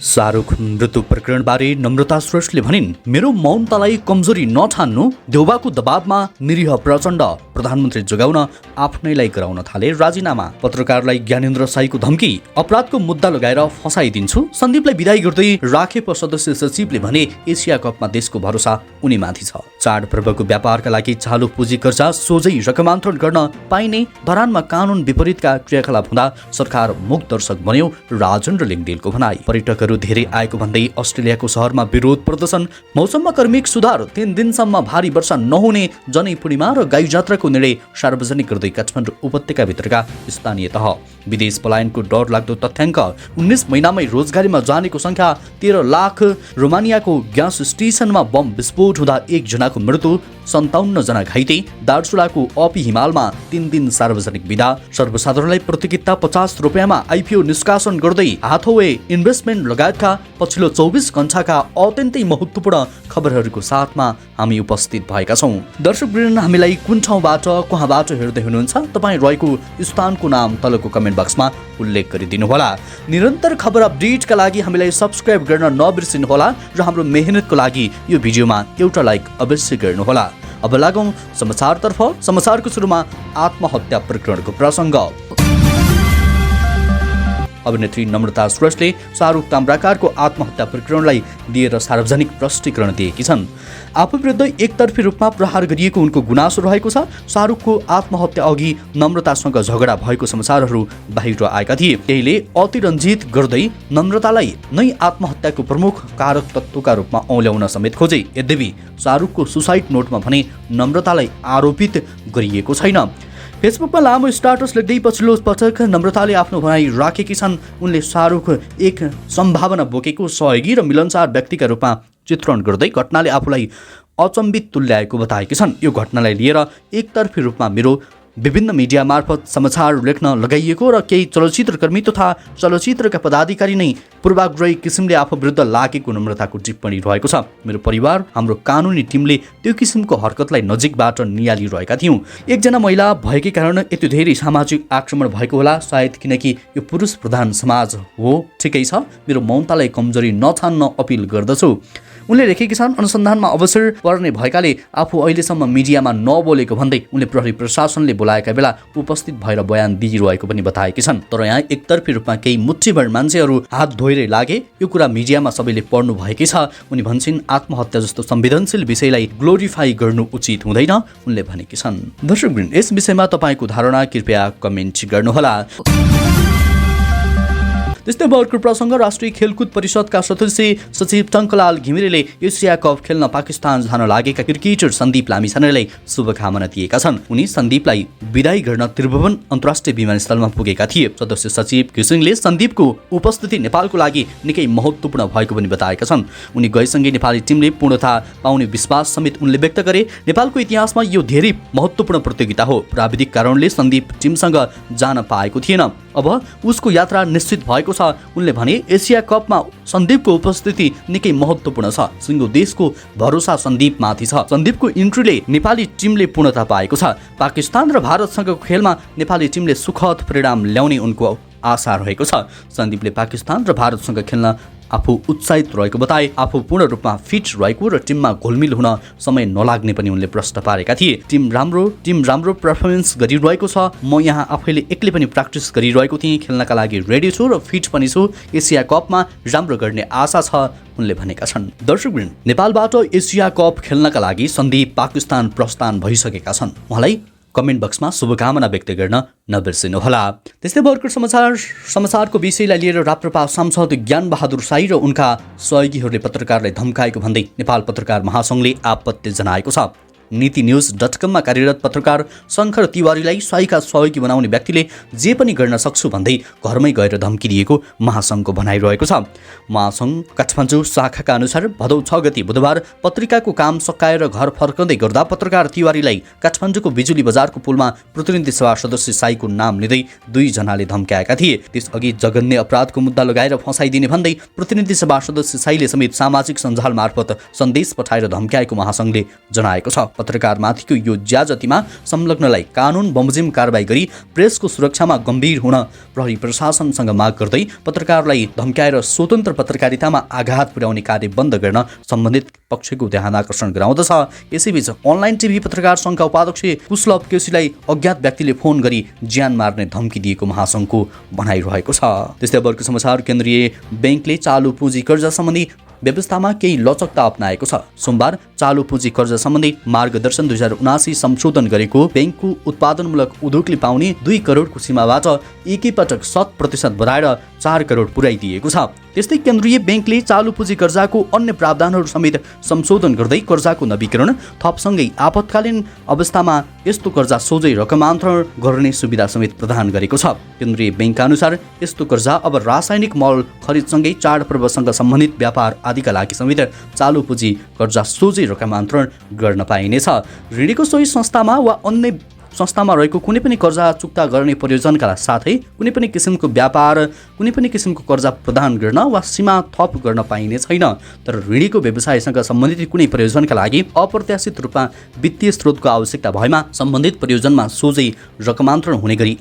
शाहरुख मृत्यु प्रकरणबारे नम्रता श्रेष्ठले भनिन्, मेरो मौनतालाई कमजोरी नठान्नु। देउबाको दबावमा निरीह प्रचण्ड प्रधानमन्त्री जोगाउन आफ्नैलाई गराउन थाले राजीनामा। पत्रकारलाई ज्ञानेन्द्र साईको धम्की, अपराधको मुद्दा लगाएर फसाइदिन्छु। सन्दीपलाई विदाई गर्दै राखेप सदस्य सचिवले भने, एसिया कपमा देशको भरोसा उनीमाथि छ। चाडपर्वको व्यापारका लागि चालु पुँजी कर्जा सोझै रकमान्तरण गर्न पाइने धरानमा कानुन विपरीतका क्रियाकलाप हुँदा सरकार मुख दर्शक बन्यो, राजेन्द्र लिङदेलको भनाई। पर्यटकहरू धेरै आएको भन्दै अस्ट्रेलियाको शहरमा विरोध प्रदर्शन। मौसममा क्रमिक सुधार, 3 दिनसम्म भारी वर्षा नहुने जनै पूर्णिमा र गाई जात्राको निर्णय सार्वजनिक गर्दै काठमाडौँ उपत्यकाभित्रका स्थानीय तह। विदेश पलायनको डर लाग्दो तथ्याङ्क, 19 महिनामै रोजगारीमा जानेको संख्या 13 लाख। रोमानियाको ग्यास स्टेसनमा बम विस्फोट हुँदा 1 जनाको मृत्यु, 57 जना घाइते। दार्चुलाको अपी हिमालमा 3 दिन सार्वजनिक विदा। सर्वसाधारणलाई प्रतिकिता 50 रुपियाँमा आइपिओ निष्कासन गर्दै हाथवे इन्भेस्टमेन्ट लगायतका पछिल्लो 24 घण्टाका अत्यन्तै महत्त्वपूर्ण खबरहरूको साथमा हामी उपस्थित भएका छौँ। दर्शकवृन्द, हामीलाई कुन ठाउँबाट कहाँबाट हेर्दै हुनुहुन्छ, तपाईँ रहेको स्थानको नाम तलको कमेन्ट बक्समा उल्लेख गरिदिनुहोला। निरन्तर खबर अपडेटका लागि हामीलाई सब्सक्राइब गर्न नबिर्सिनुहोला र हाम्रो मेहनतको लागि यो भिडियोमा एउटा लाइक अवश्य गर्नुहोला। अब लागौँ समाचारतर्फ। समाचारको सुरुमा आत्महत्या प्रकरणको प्रसङ्ग। अभिनेत्री नम्रता श्रेष्ठले शाहरुख ताम्राकारको आत्महत्या प्रकरणलाई लिएर सार्वजनिक प्रष्टीकरण दिएकी छन्। आफू विरुद्ध एकतर्फी रूपमा प्रहार गरिएको उनको गुनासो रहेको छ। शाहरुखको आत्महत्या अघि नम्रतासँग झगडा भएको समाचारहरू बाहिर आएका थिए। केहीले अतिरञ्जित गर्दै नम्रतालाई नै आत्महत्याको प्रमुख कारक तत्त्वका रूपमा औल्याउन समेत खोजे। यद्यपि शाहरुखको सुसाइड नोटमा भने नम्रतालाई आरोपित गरिएको छैन। फेसबुकमा लामो स्ट्याटस लेख्दै पछिल्लो पटक नम्रताले आफ्नो भनाइ राखेकी छन्। उनले शाहरुख एक सम्भावना बोकेको सहयोगी र मिलनसार व्यक्तिका रूपमा चित्रण गर्दै घटनाले आफूलाई अचम्बित तुल्याएको बताएकी छन्। यो घटनालाई लिएर एकतर्फी रूपमा मेरो विभिन्न मिडिया मार्फत समाचार लेख्न लगाइएको र केही चलचित्रकर्मी तथा चलचित्रका पदाधिकारी नै पूर्वाग्रही किसिमले आफू विरुद्ध लागेको नम्रताको टिप्पणी रहेको छ। मेरो परिवार, हाम्रो कानुनी टिमले त्यो किसिमको हरकतलाई नजिकबाट नियालिरहेका थियौँ। एकजना महिला भएकै कारण यति धेरै सामाजिक आक्रमण भएको होला, सायद किनकि यो पुरुष प्रधान समाज हो। ठिकै छ, मेरो मौनतालाई कमजोरी नछान्न अपिल गर्दछु। उनले लेखेकी छन्, अनुसन्धानमा अवसर पर्ने भएकाले आफू अहिलेसम्म मिडियामा नबोलेको भन्दै उनले प्रहरी प्रशासनले बोलाएका बेला उपस्थित भएर बयान दिइरहेको पनि बताएकी छन्। तर यहाँ एकतर्फी रूपमा केही मुठ्ठीभर मान्छेहरू हात धोइरै लागे। यो कुरा मिडियामा सबैले पढ्नु भएकै छ। उनी भन्छन्, आत्महत्या जस्तो संवेदनशील विषयलाई ग्लोरिफाई गर्नु उचित हुँदैन, उनले भनेकी छन्। दर्शकवृन्द, यस विषयमा तपाईँको धारणा कृपया कमेन्ट गर्नुहोला। त्यस्तै भर्खर प्रसङ्ग, राष्ट्रिय खेलकुद परिषदका सदस्य सचिव टङ्कलाल घिमिरेले एसिया कप खेल्न पाकिस्तान जान लागेका क्रिकेटर सन्दीप लामिछानेलाई शुभकामना दिएका छन्। उनी सन्दीपलाई विदाई गर्न त्रिभुवन अन्तर्राष्ट्रिय विमानस्थलमा पुगेका थिए। सदस्य सचिव घिसिङले सन्दीपको उपस्थिति नेपालको लागि निकै महत्त्वपूर्ण भएको पनि बताएका छन्। उनी गएसँगै नेपाली टिमले पूर्णता पाउने विश्वास समेत उनले व्यक्त गरे। नेपालको इतिहासमा यो धेरै महत्त्वपूर्ण प्रतियोगिता हो। प्राविधिक कारणले सन्दीप टिमसँग जान पाएको थिएन। अब उसको यात्रा निश्चित भएको छ। उनले भने, एसिया कपमा सन्दीपको उपस्थिति निकै महत्त्वपूर्ण छ। सिङ्गो देशको भरोसा सन्दीपमाथि छ। सन्दीपको इन्ट्रीले नेपाली टिमले पूर्णता पाएको छ। पाकिस्तान र भारतसँगको खेलमा नेपाली टिमले सुखद परिणाम ल्याउने उनको आशा रहेको छ। सन्दीपले पाकिस्तान र भारतसँग खेल्न आफू उत्साहित रहेको बताए। आफू पूर्ण रूपमा फिट रहेको र टिममा घुलमिल हुन समय नलाग्ने पनि उनले प्रश्न पारेका थिए। टिम राम्रो पर्फर्मेन्स गरिरहेको छ। म यहाँ आफैले एक्लै पनि प्र्याक्टिस गरिरहेको थिएँ। खेल्नका लागि रेडी छु र फिट पनि छु। एसिया कपमा राम्रो गर्ने आशा छ, उनले भनेका छन्। दर्शकवृन्द, नेपालबाट एसिया कप खेल्नका लागि सन्दीप पाकिस्तान प्रस्थान भइसकेका छन्। उहाँलाई कमेन्ट बक्समा शुभकामना व्यक्त गर्न नबिर्सिनुहोला। त्यस्तै भर्खर समाचारको विषयलाई लिएर राप्रपा सांसद ज्ञानबहादुर साई र उनका सहयोगीहरूले पत्रकारलाई धम्काएको भन्दै नेपाल पत्रकार महासङ्घले आपत्ति जनाएको छ। नीति न्युज.com कार्यरत पत्रकार शङ्कर तिवारीलाई साईका सहयोगी बनाउने व्यक्तिले जे पनि गर्न सक्छु भन्दै घरमै गएर धम्की दिएको महासङ्घको भनाइरहेको छ। महासङ्घ काठमाडौँ शाखाका अनुसार भदौ 6 गते बुधबार पत्रिकाको काम सकाएर घर फर्कँदै गर्दा पत्रकार तिवारीलाई काठमाडौँको बिजुली बजारको पुलमा प्रतिनिधि सभा सदस्य साईको नाम लिँदै 2 जनाले धम्क्याएका थिए। त्यसअघि जघन्य अपराधको मुद्दा लगाएर फसाइदिने भन्दै प्रतिनिधि सभा सदस्य साईले समेत सामाजिक सञ्जाल मार्फत सन्देश पठाएर धम्क्याएको महासङ्घले जनाएको छ। पत्रकारमाथिको यो ज्याजतीमा संलग्नलाई कानुन बमोजिम कारबाही गरी प्रेसको सुरक्षामा गम्भीर हुन प्रहरी प्रशासनसँग माग गर्दै पत्रकारलाई धम्क्याएर स्वतन्त्र पत्रकारितामा आघात पुर्याउने कार्य बन्द गर्न सम्बन्धित पक्षको ध्यान आकर्षण गराउँदछ। यसैबीच अनलाइन टिभी पत्रकार सङ्घका उपाध्यक्ष कुशलभ केसीलाई अज्ञात व्यक्तिले फोन गरी ज्यान मार्ने धम्की दिएको महासङ्घको भनाइरहेको छ। त्यस्तै अर्को समाचार, केन्द्रीय ब्याङ्कले चालु पुँजी कर्जा सम्बन्धी व्यवस्थामा केही लचकता अपनाएको छ। सोमबार चालु पुँजी कर्जा सम्बन्धी मार्गदर्शन 2079 संशोधन गरेको ब्याङ्कको उत्पादनमूलक उद्योगले पाउने 2 करोडको सीमाबाट एकैपटक 100% बढाएर 4 करोड पुर्याइदिएको छ। त्यस्तै केन्द्रीय ब्याङ्कले चालु पुँजी कर्जाको अन्य प्रावधानहरू समेत संशोधन गर्दै कर्जाको नवीकरण थपसँगै आपतकालीन अवस्थामा यस्तो कर्जा सोझै रकमान्तरण गर्ने सुविधा समेत प्रदान गरेको छ। केन्द्रीय ब्याङ्कका अनुसार यस्तो कर्जा अब रासायनिक मल खरिदसँगै चाडपर्वसँग सम्बन्धित व्यापार आदिका लागि समेत चालु पुँजी कर्जा सोझै रकमान्तरण गर्न पाइनेछ। ऋणीको सोही संस्थामा वा अन्य संस्थामा रहेको कुनै पनि कर्जा चुक्ता गर्ने प्रयोजनका साथै कुनै पनि किसिमको व्यापार, कुनै पनि किसिमको कर्जा प्रदान गर्न वा सीमा थप गर्न पाइने छैन। तर ऋणीको व्यवसायसँग सम्बन्धित कुनै प्रयोजनका लागि अप्रत्याशित रूपमा वित्तीय स्रोतको आवश्यकता भएमा सम्बन्धित प्रयोजनमा सोझै रकमान्तरण हुने गरी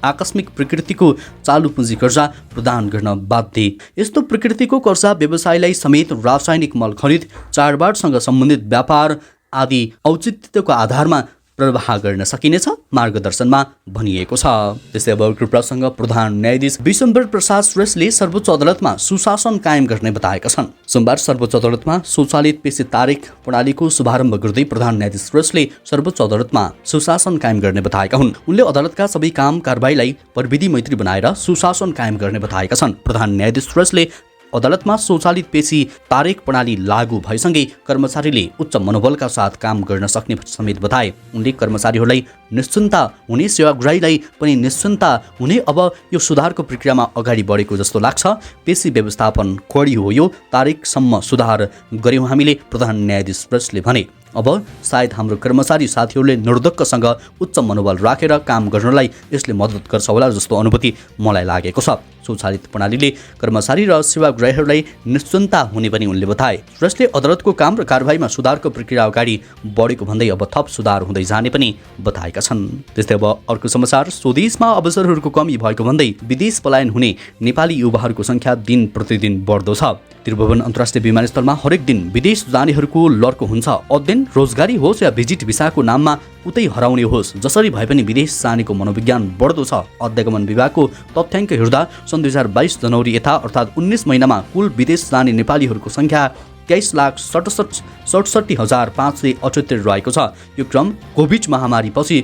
आकस्मिक प्रकृतिको चालु पुँजी कर्जा प्रदान गर्न बाध्य। यस्तो प्रकृतिको कर्जा व्यवसायलाई समेत रासायनिक मल खरिद, चाडबाडसँग सम्बन्धित व्यापार आदि औचित्यको आधारमा प्रवाह गर्न सकिनेछ मार्गदर्शनमा भनिएको छ। त्यस्तै अब अर्को प्रसङ्ग, प्रधान न्यायाधीश विशम्बर प्रसाद श्रेष्ठले सर्वोच्च अदालतमा सुशासन कायम गर्ने बताएका छन्। सोमबार सर्वोच्च अदालतमा स्वचालित पेशी तारिख प्रणालीको शुभारम्भ गर्दै प्रधान न्यायाधीश श्रेष्ठले सर्वोच्च अदालतमा सुशासन कायम गर्ने बताएका हुन्। उनले अदालतका सबै काम कारबाहीलाई प्रविधि मैत्री बनाएर सुशासन कायम गर्ने बताएका छन्। प्रधान न्यायाधीश श्रेष्ठले अदालतमा स्वचालित पेशी तारिख प्रणाली लागू भएसँगै कर्मचारीले उच्च मनोबलका साथ काम गर्न सक्ने समेत बताए। उनले कर्मचारीहरूलाई निश्चिन्ता हुने, सेवाग्राहीलाई पनि निश्चिन्ता हुने अब यो सुधारको प्रक्रियामा अगाडि बढेको जस्तो लाग्छ। पेशी व्यवस्थापन कडी हो, यो तारिखसम्म सुधार गर्यौँ हामीले, प्रधान न्यायाधीश श्रेष्ठले भने। अब सायद हाम्रो कर्मचारी साथीहरूले निर्धक्कसँग उच्च मनोबल राखेर काम गर्नलाई यसले मद्दत गर्छ होला जस्तो अनुभूति मलाई लागेको छ। स्वचालित प्रणालीले कर्मचारी र सेवाग्राहीहरूलाई निश्चिन्ता हुने पनि उनले बताए। श्रेष्ठले अदालतको काम र कारबाहीमा सुधारको प्रक्रिया अगाडि बढेको भन्दै अब थप सुधार हुँदै जाने पनि बताएका छन्। त्यस्तै अब अर्को समाचार, स्वदेशमा अवसरहरूको कमी भएको भन्दै विदेश पलायन हुने नेपाली युवाहरूको सङ्ख्या दिन प्रतिदिन बढ्दो छ। त्रिभुवन अन्तर्राष्ट्रिय विमानस्थलमा हरेक दिन विदेश जानेहरूको लड्को हुन्छ। अध्ययन, रोजगारी होस् या भिजिट भिसाको नाममा उतै हराउने होस्, जसरी भए पनि विदेश जानेको मनोविज्ञान बढ्दो छ। अध्यागमन विभागको तथ्याङ्क हेर्दा सन् 2022 जनवरी यता अर्थात् 19 महिनामा कुल विदेश जाने नेपालीहरूको सङ्ख्या 23,67,578 रहेको छ। यो क्रम कोभिड महामारीपछि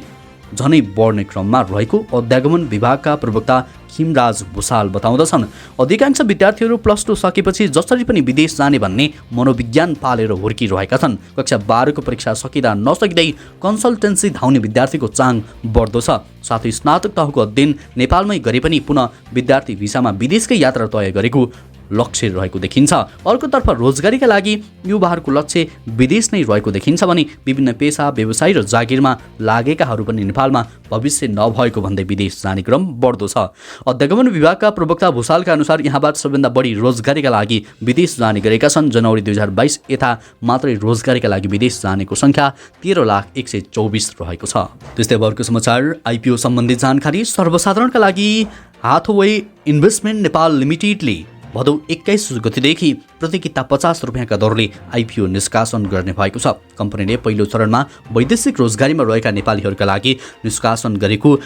झनै बढ्ने क्रममा रहेको अध्यागमन विभागका प्रवक्ता खिमराज भुसाल बताउँदछन्। अधिकांश विद्यार्थीहरू +2 सकेपछि जसरी पनि विदेश जाने भन्ने मनोविज्ञान पालेर हुर्किरहेका छन्। कक्षा 12 को परीक्षा सकिँदा नसकिँदै कन्सल्टेन्सी धाउने विद्यार्थीको चाङ बढ्दो छ। साथै स्नातक तहको अध्ययन नेपालमै गरे पनि पुनः विद्यार्थी भिसामा विदेशकै यात्रा तय गरेको लक्ष्य रहेको देखिन्छ। अर्कोतर्फ रोजगारीका लागि युवाहरूको लक्ष्य विदेश नै रहेको देखिन्छ भने विभिन्न पेसा, व्यवसाय र जागिरमा लागेकाहरू पनि नेपालमा भविष्य नभएको भन्दै विदेश जाने क्रम बढ्दो छ। अध्यागमन विभागका प्रवक्ता भुसालका अनुसार यहाँबाट सबैभन्दा बढी रोजगारीका लागि विदेश जाने गरेका छन्। जनवरी 2022 यता मात्रै रोजगारीका लागि विदेश जानेको सङ्ख्या 13,124 रहेको छ। त्यस्तै अर्को समाचार, आइपिओ सम्बन्धी जानकारी सर्वसाधारणका लागि हाथवे इन्भेस्टमेन्ट नेपाल लिमिटेडले भदौ 21 गतिदेखि प्रति किता 50 रुपियाँका दरले आइपिओ निष्कासन गर्ने भएको छ। कम्पनीले पहिलो चरणमा वैदेशिक रोजगारीमा रहेका नेपालीहरूका लागि निष्कासन गरेको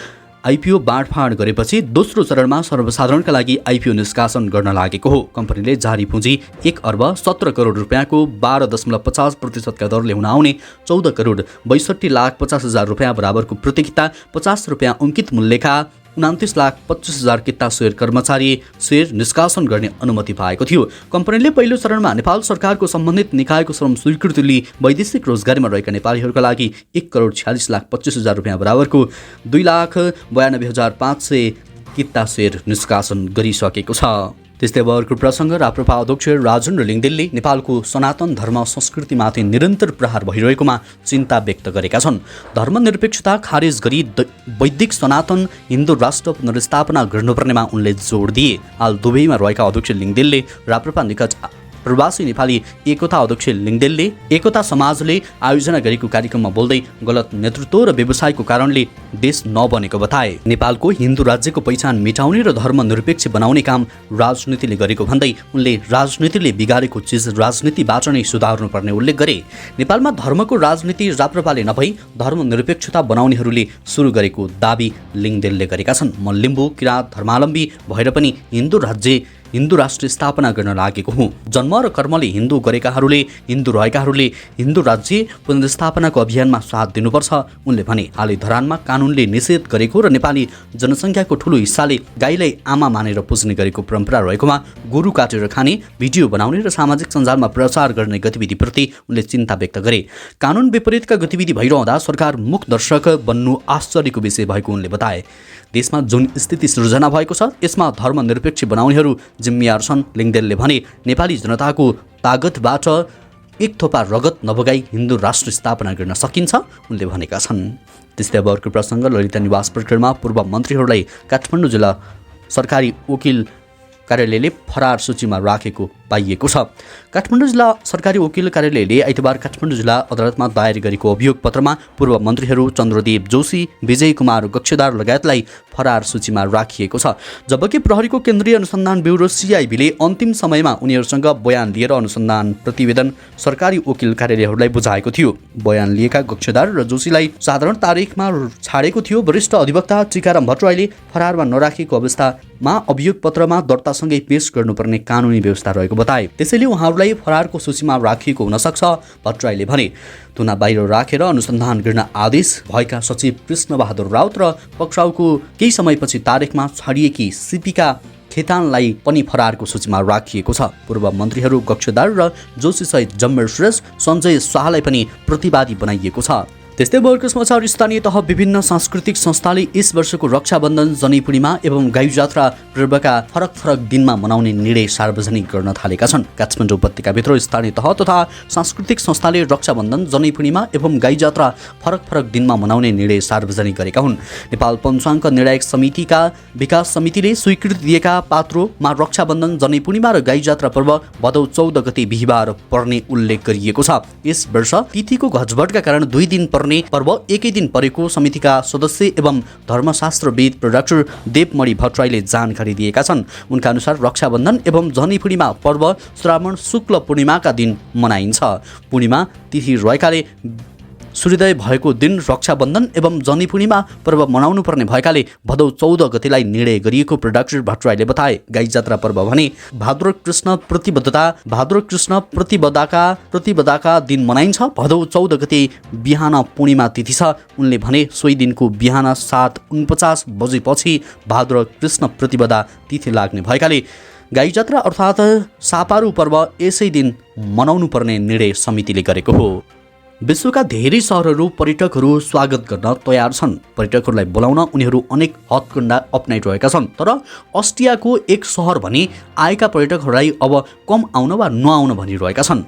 आइपिओ बाँडफाँड गरेपछि दोस्रो चरणमा सर्वसाधारणका लागि आइपिओ निष्कासन गर्न लागेको हो। कम्पनीले जारी पुँजी 1 अर्ब 17 करोड रुपियाँको 12.50% का दरले हुन आउने 14 करोड 62,50,000 रुपियाँ बराबरको प्रतिकिता 50 रुपियाँ अङ्कित मूल्यका 29,25,000 किता शेयर कर्मचारी शेयर निष्कासन गर्ने अनुमति पाएको थियो। कम्पनीले पहिलो चरणमा नेपाल सरकारको सम्बन्धित निकायको श्रम स्वीकृति लिई वैदेशिक रोजगारीमा रहेका नेपालीहरूका लागि 1 करोड 46,25,000 रुपियाँ बराबरको 2,92,500 किता शेयर निष्कासन गरिसकेको छ। त्यस्तै अब अर्को प्रसङ्ग, राप्रपा अध्यक्ष राजेन्द्र लिङदेनले नेपालको सनातन धर्म संस्कृतिमाथि निरन्तर प्रहार भइरहेकोमा चिन्ता व्यक्त गरेका छन्। धर्मनिरपेक्षता खारेज गरी वैदिक सनातन हिन्दू राष्ट्र पुनर्स्थापना गर्नुपर्नेमा उनले जोड दिए। हाल दुबईमा रहेका अध्यक्ष लिङदेनले राप्रपा निकट प्रवासी नेपाली एकता अध्यक्ष लिङदेलले एकता समाजले आयोजना गरेको कार्यक्रममा बोल्दै गलत नेतृत्व र व्यवसायको कारणले देश नबनेको बताए। नेपालको हिन्दू राज्यको पहिचान मेटाउने र धर्मनिरपेक्ष बनाउने काम राजनीतिले गरेको भन्दै उनले राजनीतिले बिगारेको चिज राजनीतिबाट नै सुधार्नुपर्ने उल्लेख गरे। नेपालमा धर्मको राजनीति राप्रपाले नभई धर्मनिरपेक्षता बनाउनेहरूले सुरु गरेको दाबी लिङदेलले गरेका छन्। म लिम्बू किराँत धर्मावलम्बी भएर पनि हिन्दू राष्ट्र स्थापना गर्न लागेको हुँ। जन्म र कर्मले हिन्दू गरेकाहरूले हिन्दू रहेकाहरूले हिन्दू राज्य पुनर्स्थापनाको अभियानमा साथ दिनुपर्छ उनले भने। हालै धरानमा कानुनले निषेध गरेको र नेपाली जनसङ्ख्याको ठूलो हिस्साले गाईलाई आमा मानेर पुज्ने गरेको परम्परा रहेकोमा गोरु काटेर खाने भिडियो बनाउने र सामाजिक सञ्जालमा प्रचार गर्ने गतिविधिप्रति उनले चिन्ता व्यक्त गरे। कानुन विपरीतका गतिविधि भइरहँदा सरकार मुख दर्शक बन्नु आश्चर्यको विषय भएको उनले बताए। देशमा जुन स्थिति सृजना भएको छ यसमा धर्मनिरपेक्ष बनाउनेहरू जिम्मेवार छन् लिङदेलले भने। नेपाली जनताको तागतबाट एक थोपा रगत नबगाई हिन्दू राष्ट्र स्थापना गर्न सकिन्छ उनले भनेका छन्। त्यस्तै अब अर्को प्रसङ्ग ललिता निवास प्रकरणमा पूर्व मन्त्रीहरूलाई काठमाडौँ जिल्ला सरकारी वकिल कार्यालयले फरार सूचीमा राखेको पाइएको छ। काठमाडौँ जिल्ला सरकारी वकिल कार्यालयले आइतबार काठमाडौँ जिल्ला अदालतमा दायर गरेको अभियोग पत्रमा पूर्व मन्त्रीहरू चन्द्रदेव जोशी, विजय कुमार गक्षदार लगायतलाई फरार सूचीमा राखिएको छ। जबकि प्रहरीको केन्द्रीय अनुसन्धान ब्युरो CIB ले अन्तिम समयमा उनीहरूसँग बयान लिएर अनुसन्धान प्रतिवेदन सरकारी वकिल कार्यालयहरूलाई बुझाएको थियो। बयान लिएका गक्षदार र जोशीलाई साधारण तारिखमा छाडेको थियो। वरिष्ठ अधिवक्ता टीकाराम भट्टराईले फरारमा नराखेको अवस्थामा अभियोग पत्रमा दर्तासँगै पेश गर्नुपर्ने कानुनी व्यवस्था रहेको बताए। त्यसैले उहाँहरूलाई फरारको सूचीमा राखिएको हुन सक्छ भट्टराईले भने। तुना बाहिर राखेर अनुसन्धान गर्न आदेश भएका सचिव कृष्णबहादुर राउत र पक्राउको केही समयपछि तारिखमा छाडिएकी सीपीका खेतानलाई पनि फरारको सूचीमा राखिएको छ। पूर्व मन्त्रीहरू गक्षदार र जोशीसहित जम्मेर श्रेष्ठ, सञ्जय शाहलाई पनि प्रतिवादी बनाइएको छ। त्यस्तै अर्को समाचार स्थानीय तह विभिन्न सांस्कृतिक संस्थाले यस वर्षको रक्षाबन्धन, जनै पूर्णिमा एवं गाई जात्रा पर्वका फरक फरक दिनमा मनाउने निर्णय सार्वजनिक गर्न थालेका छन्। काठमाडौँ उपत्यकाभित्र स्थानीय तह तथा सांस्कृतिक संस्थाले रक्षाबन्धन, जनै पूर्णिमा एवं गाई जात्रा फरक फरक दिनमा मनाउने निर्णय सार्वजनिक गरेका हुन्। नेपाल पञ्चाङ्ग निर्णायक समितिका विकास समितिले स्वीकृति दिएका पात्रोमा रक्षाबन्धन, जनै पूर्णिमा र गाई जात्रा पर्व भदौ 14 गते बिहीबार पर्ने उल्लेख गरिएको छ। यस वर्ष तिथिको घचबटका कारण 2 दिन पर्व एकै दिन परेको समितिका सदस्य एवं धर्मशास्त्रविद डाक्टर देवमणि भट्टराईले जानकारी दिएका छन्। उनका अनुसार रक्षाबन्धन एवं जनै पूर्णिमा पर्व श्रावण शुक्ल पूर्णिमाका दिन मनाइन्छ। पूर्णिमा तिथि रहेकाले सूर्योदय भएको दिन रक्षाबन्धन एवं जनै पूर्णिमा पर्व मनाउनु पर्ने भएकाले भदौ 14 गतेलाई निर्णय गरिएको डाक्टर भट्टराईले बताए। गाई जात्रा पर्व भने भाद्र कृष्ण प्रतिपदाका दिन मनाइन्छ। भदौ 14 गते बिहान पूर्णिमा तिथि छ। उनले भने सोही दिनको बिहान 7:49 बजेपछि भाद्र कृष्ण प्रतिपदा तिथि लाग्ने भएकाले गाई जात्रा अर्थात् सापारू पर्व यसै दिन मनाउनु पर्ने निर्णय समितिले गरेको हो। विश्वका धेरै सहरहरू पर्यटकहरू स्वागत गर्न तयार छन्। पर्यटकहरूलाई बोलाउन उनीहरू अनेक हथकण्डा अपनाइरहेका छन्। तर अस्ट्रियाको एक सहर भने आएका पर्यटकहरूलाई अब कम आउन वा नआउन भनिरहेका छन्।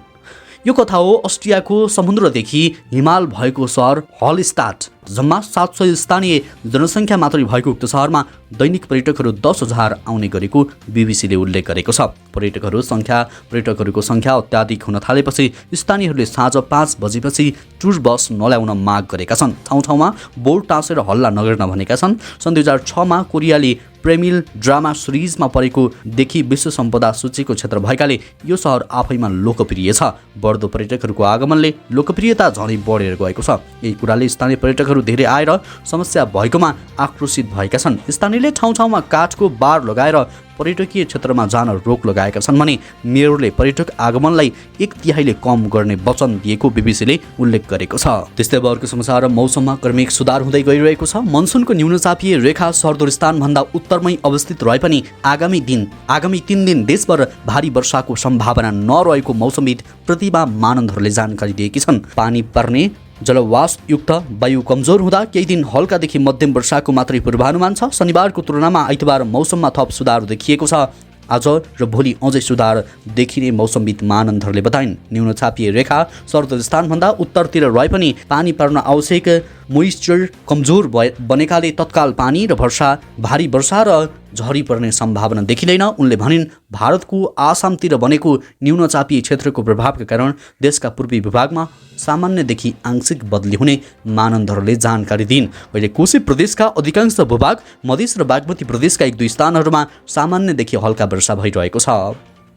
यो कथा हो अस्ट्रियाको समुद्रदेखि हिमाल भएको सहर हलस्टाट। जम्मा 700 स्थानीय जनसङ्ख्या मात्रै भएको उक्त सहरमा दैनिक पर्यटकहरू 10,000 आउने गरेको BBC ले उल्लेख गरेको छ। पर्यटकहरूको सङ्ख्या अत्याधिक हुन थालेपछि स्थानीयहरूले साँझ 5 बजेपछि टुर बस नल्याउन माग गरेका छन्। ठाउँ ठाउँमा बोर्ड टाँसेर हल्ला नगर्न भनेका छन्। सन् 2006मा कोरियाली प्रेमिल ड्रामा सिरिजमा परेको देखि विश्व सम्पदा सूचीको क्षेत्र भएकाले यो सहर आफैमा लोकप्रिय छ। बढ्दो पर्यटकहरूको आगमनले लोकप्रियता झनै बढेर गएको छ। यही कुराले स्थानीय पर्यटकहरू धेरै आएर समस्या भएकोमा आक्रोशित भएका छन्। स्थानीयले ठाउँ ठाउँमा काठको बार लगाएर पर्यटकीय क्षेत्रमा जान रोक लगाएका छन् भने मेयरले पर्यटक आगमनलाई 1/3 कम गर्ने वचन दिएको BBC ले उल्लेख गरेको छ। त्यस्तै अब अर्को समाचार मौसममा क्रमिक सुधार हुँदै गइरहेको छ। मनसुनको न्यूनचापीय रेखा सरदुरस्तानभन्दा उत्तरमै अवस्थित रहे पनि आगामी 3 दिन देशभर भारी वर्षाको सम्भावना नरहेको मौसमविद प्रतिभा मानन्दहरूले जानकारी दिएकी छन्। पानी पर्ने जलवासयुक्त वायु कमजोर हुँदा केही दिन हल्कादेखि मध्यम वर्षाको मात्रै पूर्वानुमान छ। शनिबारको तुलनामा आइतबार मौसममा थप सुधार देखिएको छ। आज र भोलि अझै सुधार देखिने मौसमविद मानन्दहरूले बताइन्। न्यूनचापीय रेखा सरदुरस्तानभन्दा उत्तरतिर रहे पनि पानी पर्न आवश्यक मोइस्चर कमजोर बनेकाले तत्काल पानी र भारी वर्षा र झरी पर्ने सम्भावना देखिँदैन। उनले भनिन्, भारतको आसामतिर बनेको न्यूनचापीय क्षेत्रको प्रभावका कारण देशका पूर्वी भूभागमा सामान्यदेखि आंशिक बदली हुने मानदण्डहरूले जानकारी दिइन्। अहिले कोशी प्रदेशका अधिकांश भूभाग, मधेस र बागमती प्रदेशका 1-2 स्थानहरूमा सामान्यदेखि हल्का वर्षा भइरहेको छ।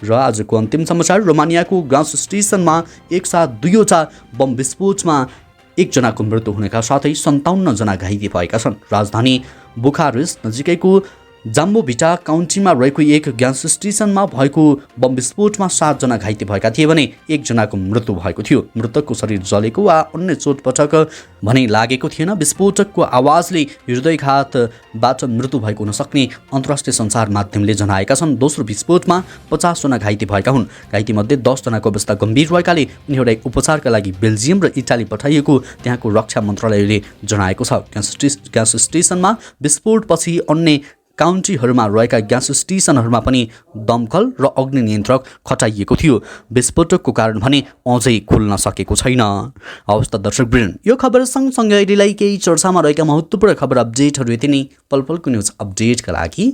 र आजको अन्तिम समाचार, रोमानियाको ग्यास स्टेसनमा एकसाथ 2वटा बम विस्फोटमा 1 जनाको मृत्यु हुनेका साथै 57 जना घाइते भएका छन्। राजधानी बुखारेस्ट नजिकैको जाम्बोभिटा काउन्टीमा रहेको एक ग्यास स्टेसनमा भएको बम विस्फोटमा 7 जना घाइते भएका थिए भने 1 जनाको मृत्यु भएको थियो। मृतकको शरीर जलेको वा अन्य चोटपटक भने लागेको थिएन। विस्फोटकको आवाजले हृदयघातबाट मृत्यु भएको हुन सक्ने अन्तर्राष्ट्रिय सञ्चार माध्यमले जनाएका छन्। दोस्रो विस्फोटमा 50 जना घाइते भएका हुन्। घाइतेमध्ये 10 जनाको अवस्था गम्भीर रहेकाले उनीहरूलाई उपचारका लागि बेल्जियम र इटाली पठाइएको त्यहाँको रक्षा मन्त्रालयले जनाएको छ। ग्यास स्टेसनमा विस्फोटपछि अन्य काउन्टीहरूमा रहेका ग्यास स्टेसनहरूमा पनि दमकल र अग्नि नियन्त्रक खटाइएको थियो। विस्फोटकको कारण भने अझै खुल्न सकेको छैन। हवस् त दर्शकवृन्द, यो खबर सँगसँगै अहिलेलाई केही चर्चामा रहेका महत्त्वपूर्ण खबर अपडेटहरू यति नै। पलपलको न्युज अपडेटका लागि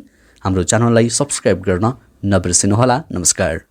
हाम्रो च्यानललाई सब्स्क्राइब गर्न नबिर्सिनुहोला। नमस्कार।